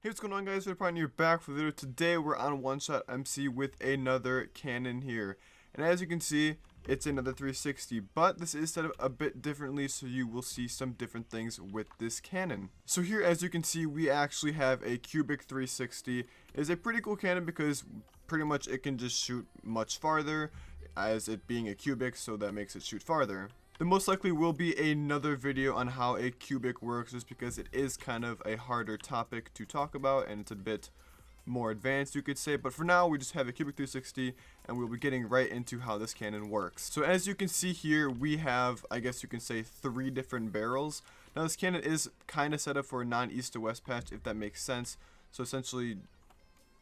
Hey, what's going on, guys? View Pint here, back for the video. Today we're on One Shot MC with another cannon here, and as you can see, it's another 360, but this is set up a bit differently, so you will see some different things with this cannon. So here, as you can see, we actually have a cubic 360. It's a pretty cool cannon because pretty much it can just shoot much farther, as it being a cubic, so that makes it shoot farther. There most likely will be another video on how a cubic works, just because it is kind of a harder topic to talk about and it's a bit more advanced, you could say. But for now, we just have a cubic 360 and we'll be getting right into how this cannon works. So as you can see here, we have, I guess you can say, 3 different barrels. Now this cannon is kind of set up for a non-east to west patch, if that makes sense. So essentially,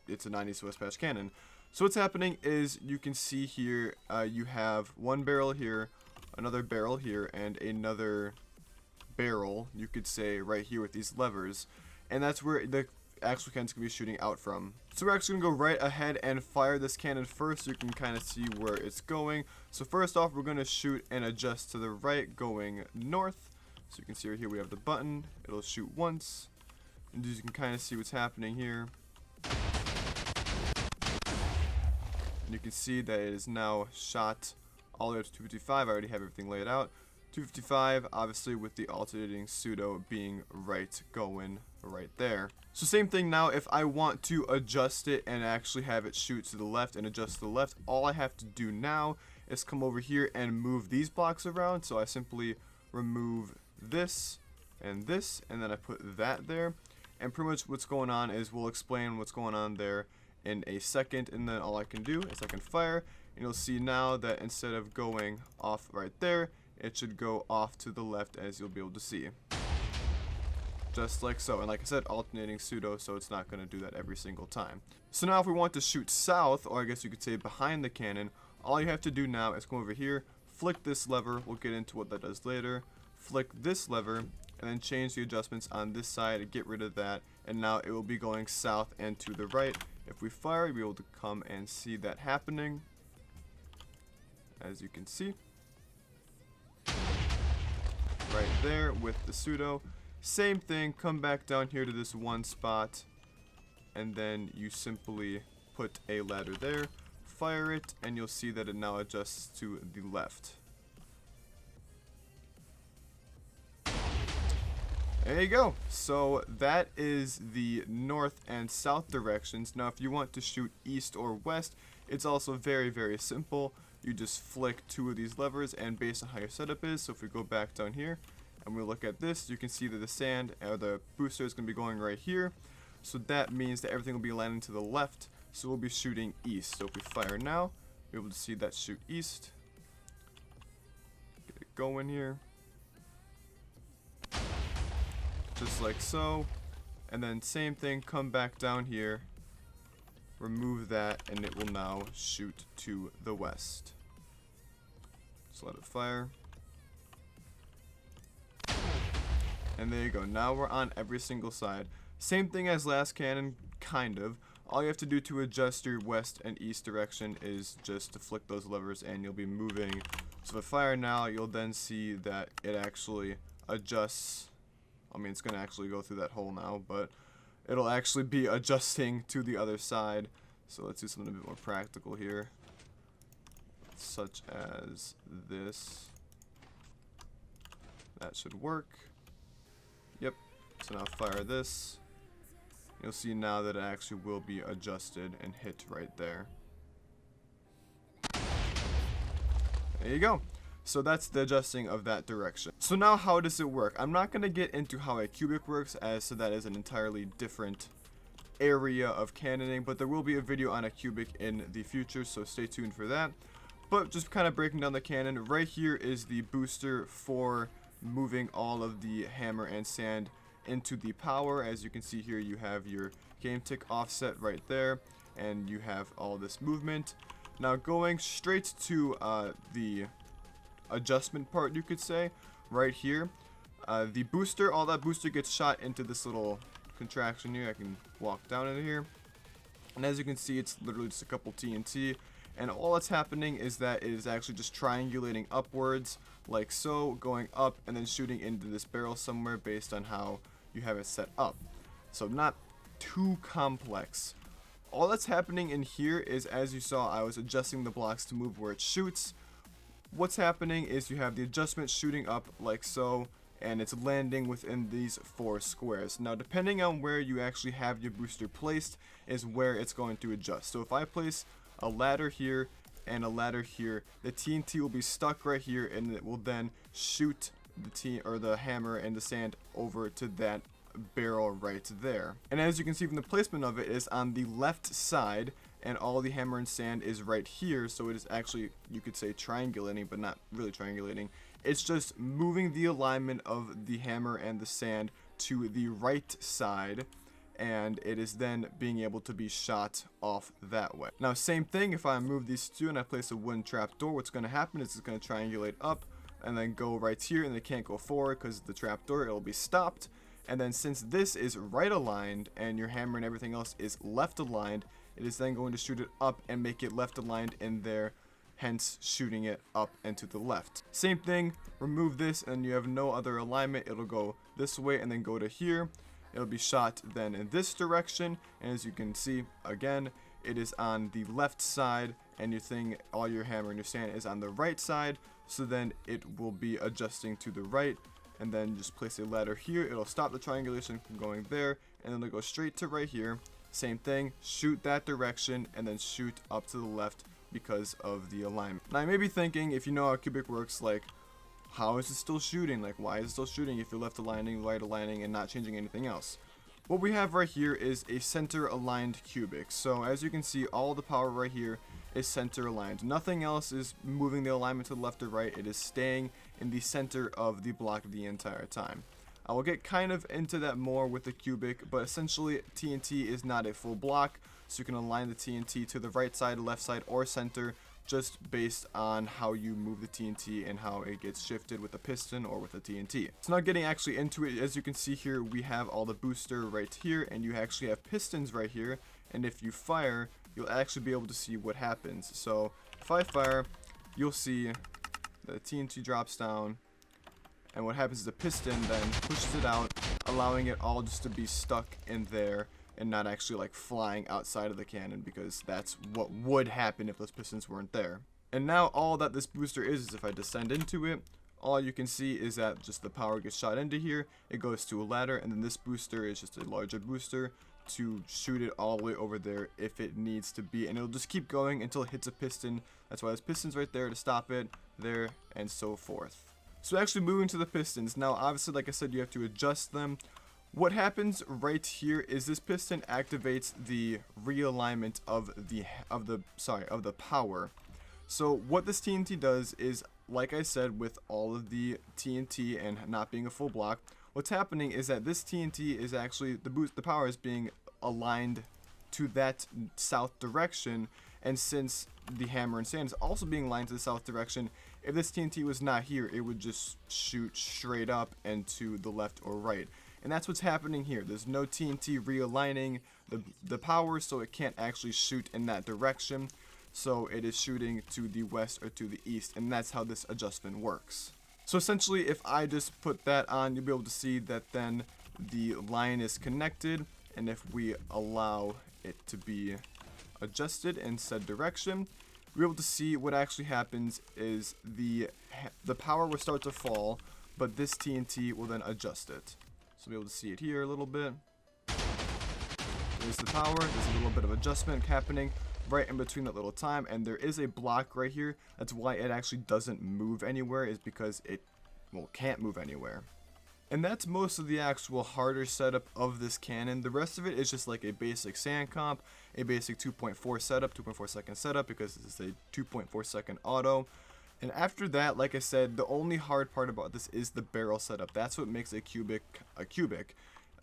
it's a non-east to west patch cannon. So what's happening is, you can see here, you have one barrel here, another barrel here, and another barrel, you could say, right here with these levers, and that's where the actual cannon's going to be shooting out from. So we're actually going to go right ahead and fire this cannon first, so you can kind of see where it's going. So first off, we're going to shoot and adjust to the right, going north. So you can see right here we have the button, it'll shoot once, and as you can kind of see what's happening here. And you can see that it is now shot all the way up to 255. I already have everything laid out. 255, obviously, with the alternating pseudo being right, going right there. So same thing now, if I want to adjust it and actually have it shoot to the left and adjust to the left, all I have to do now is come over here and move these blocks around. So I simply remove this, and then I put that there. And pretty much what's going on is, we'll explain what's going on there in a second, and then all I can do is I can fire. And you'll see now that instead of going off right there, it should go off to the left, as you'll be able to see. Just like so. And like I said, alternating pseudo, so it's not going to do that every single time. So now if we want to shoot south, or I guess you could say behind the cannon, all you have to do now is come over here, flick this lever, we'll get into what that does later, flick this lever, and then change the adjustments on this side to get rid of that, and now it will be going south and to the right. If we fire, you'll be able to come and see that happening. As you can see, right there with the pseudo. Same thing, come back down here to this one spot, and then you simply put a ladder there, fire it, and you'll see that it now adjusts to the left. There you go. So that is the north and south directions. Now if you want to shoot east or west, it's also very, very simple. You just flick 2 of these levers, and based on how your setup is, so if we go back down here and we look at this, you can see that the sand, or the booster, is going to be going right here. So that means that everything will be landing to the left, so we'll be shooting east. So if we fire now, we'll be able to see that shoot east. Get it going here. Just like so. And then same thing, come back down here, remove that, and it will now shoot to the west. Just let it fire. And there you go. Now we're on every single side. Same thing as last cannon, kind of. All you have to do to adjust your west and east direction is just to flick those levers, and you'll be moving. So if I fire now, you'll then see that it actually adjusts. I mean, it's going to actually go through that hole now, but it'll actually be adjusting to the other side. So let's do something a bit more practical here, such as this. That should work. Yep. So now fire this. You'll see now that it actually will be adjusted and hit right there. There you go. So that's the adjusting of that direction. So now how does it work? I'm not going to get into how a cubic works, as so that is an entirely different area of cannoning, but there will be a video on a cubic in the future, so stay tuned for that. But just kind of breaking down the cannon, right here is the booster for moving all of the hammer and sand into the power. As you can see here, you have your game tick offset right there, and you have all this movement. Now going straight to the adjustment part, you could say, right here, the booster, all that booster gets shot into this little contraction here. I can walk down into here, and as you can see, it's literally just a couple TNT, and all that's happening is that it is actually just triangulating upwards like so, going up and then shooting into this barrel somewhere based on how you have it set up. So not too complex. All that's happening in here is, as you saw, I was adjusting the blocks to move where it shoots. What's happening is you have the adjustment shooting up like so, and it's landing within these 4 squares. Now, depending on where you actually have your booster placed is where it's going to adjust. So if I place a ladder here and a ladder here, the TNT will be stuck right here, and it will then shoot the hammer and the sand over to that barrel right there. And as you can see from the placement of it, is on the left side, and all the hammer and sand is right here. So it is actually, you could say, triangulating, but not really triangulating. It's just moving the alignment of the hammer and the sand to the right side, and it is then being able to be shot off that way. Now, same thing, if I move these two and I place a wooden trap door, what's going to happen is it's going to triangulate up and then go right here, and they can't go forward because of the trap door. It'll be stopped. And then since this is right aligned and your hammer and everything else is left aligned, it is then going to shoot it up and make it left aligned in there, hence shooting it up and to the left. Same thing, remove this and you have no other alignment. It'll go this way and then go to here. It'll be shot then in this direction, and as you can see, again, it is on the left side, and your thing, all your hammer and your sand is on the right side, so then it will be adjusting to the right. And then just place a ladder here. It'll stop the triangulation from going there, and then it'll go straight to right here. Same thing, shoot that direction and then shoot up to the left because of the alignment. Now, you may be thinking, if you know how cubic works, like, how is it still shooting? Like, why is it still shooting if you're left aligning, right aligning, and not changing anything else? What we have right here is a center aligned cubic. So as you can see, all the power right here is center aligned. Nothing else is moving the alignment to the left or right. It is staying in the center of the block the entire time. I will get kind of into that more with the cubic, but essentially TNT is not a full block, so you can align the TNT to the right side, left side, or center, just based on how you move the TNT and how it gets shifted with the piston or with the TNT. So now getting actually into it, as you can see here, we have all the booster right here, and you actually have pistons right here, and if you fire, you'll actually be able to see what happens. So if I fire, you'll see the TNT drops down, and what happens is the piston then pushes it out, allowing it all just to be stuck in there and not actually like flying outside of the cannon, because that's what would happen if those pistons weren't there. And now all that this booster is if I descend into it, all you can see is that just the power gets shot into here, it goes to a ladder, and then this booster is just a larger booster to shoot it all the way over there if it needs to be, and it'll just keep going until it hits a piston. That's why there's pistons right there to stop it, there, and so forth. So actually moving to the pistons, now obviously like I said, you have to adjust them. What happens right here is this piston activates the realignment of the power. So what this TNT does is, like I said, with all of the TNT and not being a full block, what's happening is that this TNT is actually, the power is being aligned to that south direction, and since the hammer and sand is also being aligned to the south direction, if this TNT was not here, it would just shoot straight up and to the left or right. And that's what's happening here. There's no TNT realigning the power, so it can't actually shoot in that direction. So it is shooting to the west or to the east, and that's how this adjustment works. So essentially, if I just put that on, you'll be able to see that then the line is connected, and if we allow it to be adjusted in said direction, we're able to see what actually happens is the power will start to fall, but this TNT will then adjust it. So we'll be able to see it here a little bit. There's the power. There's a little bit of adjustment happening right in between that little time, and there is a block right here. That's why it actually doesn't move anywhere, is because it, well, can't move anywhere. And that's most of the actual harder setup of this cannon. The rest of it is just like a basic sand comp, a basic 2.4 setup, 2.4 second setup, because this is a 2.4 second auto. And after that, like I said, the only hard part about this is the barrel setup. That's what makes a cubic a cubic.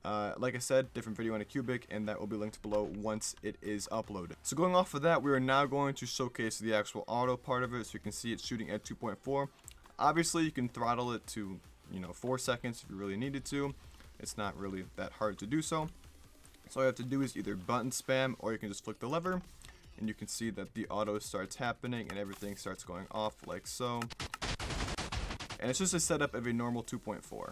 Like I said, different video on a cubic, and that will be linked below once it is uploaded. So going off of that, we are now going to showcase the actual auto part of it, so you can see it's shooting at 2.4. Obviously, you can throttle it to 4 seconds if you really needed to. It's not really that hard to do so. So all you have to do is either button spam, or you can just flick the lever, and you can see that the auto starts happening and everything starts going off like so. And it's just a setup of a normal 2.4. If you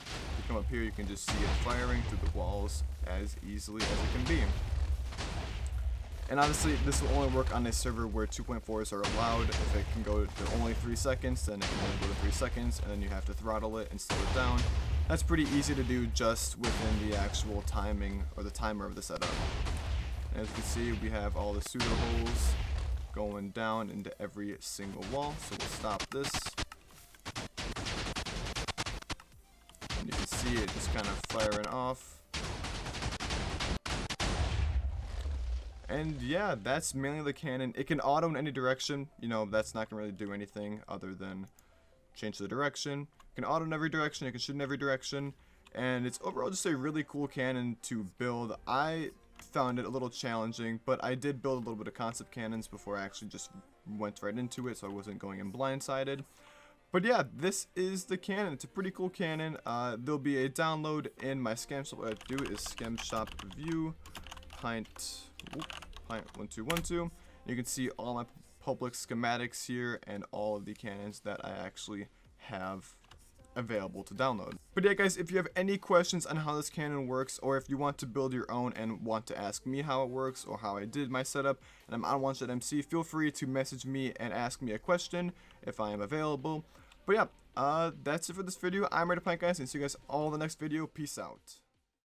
come up here, you can just see it firing through the walls as easily as it can be. And obviously, this will only work on a server where 2.4s are allowed. If it can go to only 3 seconds, then it can only go to 3 seconds, and then you have to throttle it and slow it down. That's pretty easy to do just within the actual timing or the timer of the setup. And as you can see, we have all the pseudo holes going down into every single wall. So we'll stop this. And you can see it just kind of firing off. And yeah, that's mainly the cannon. It can auto in any direction. You know, that's not going to really do anything other than change the direction. It can auto in every direction. It can shoot in every direction. And it's overall just a really cool cannon to build. I found it a little challenging, but I did build a little bit of concept cannons before I actually just went right into it, so I wasn't going in blindsided. But yeah, this is the cannon. It's a pretty cool cannon. There'll be a download in my schemshop. What I do is schemshop View Pint1212. You can see all my public schematics here and all of the cannons that I actually have available to download. But yeah guys, if you have any questions on how this cannon works, or if you want to build your own and want to ask me how it works or how I did my setup and I'm on OneShot MC, feel free to message me and ask me a question if I am available. But yeah, that's it for this video. I'm ready to plant, guys, and see you guys all in the next video. Peace out.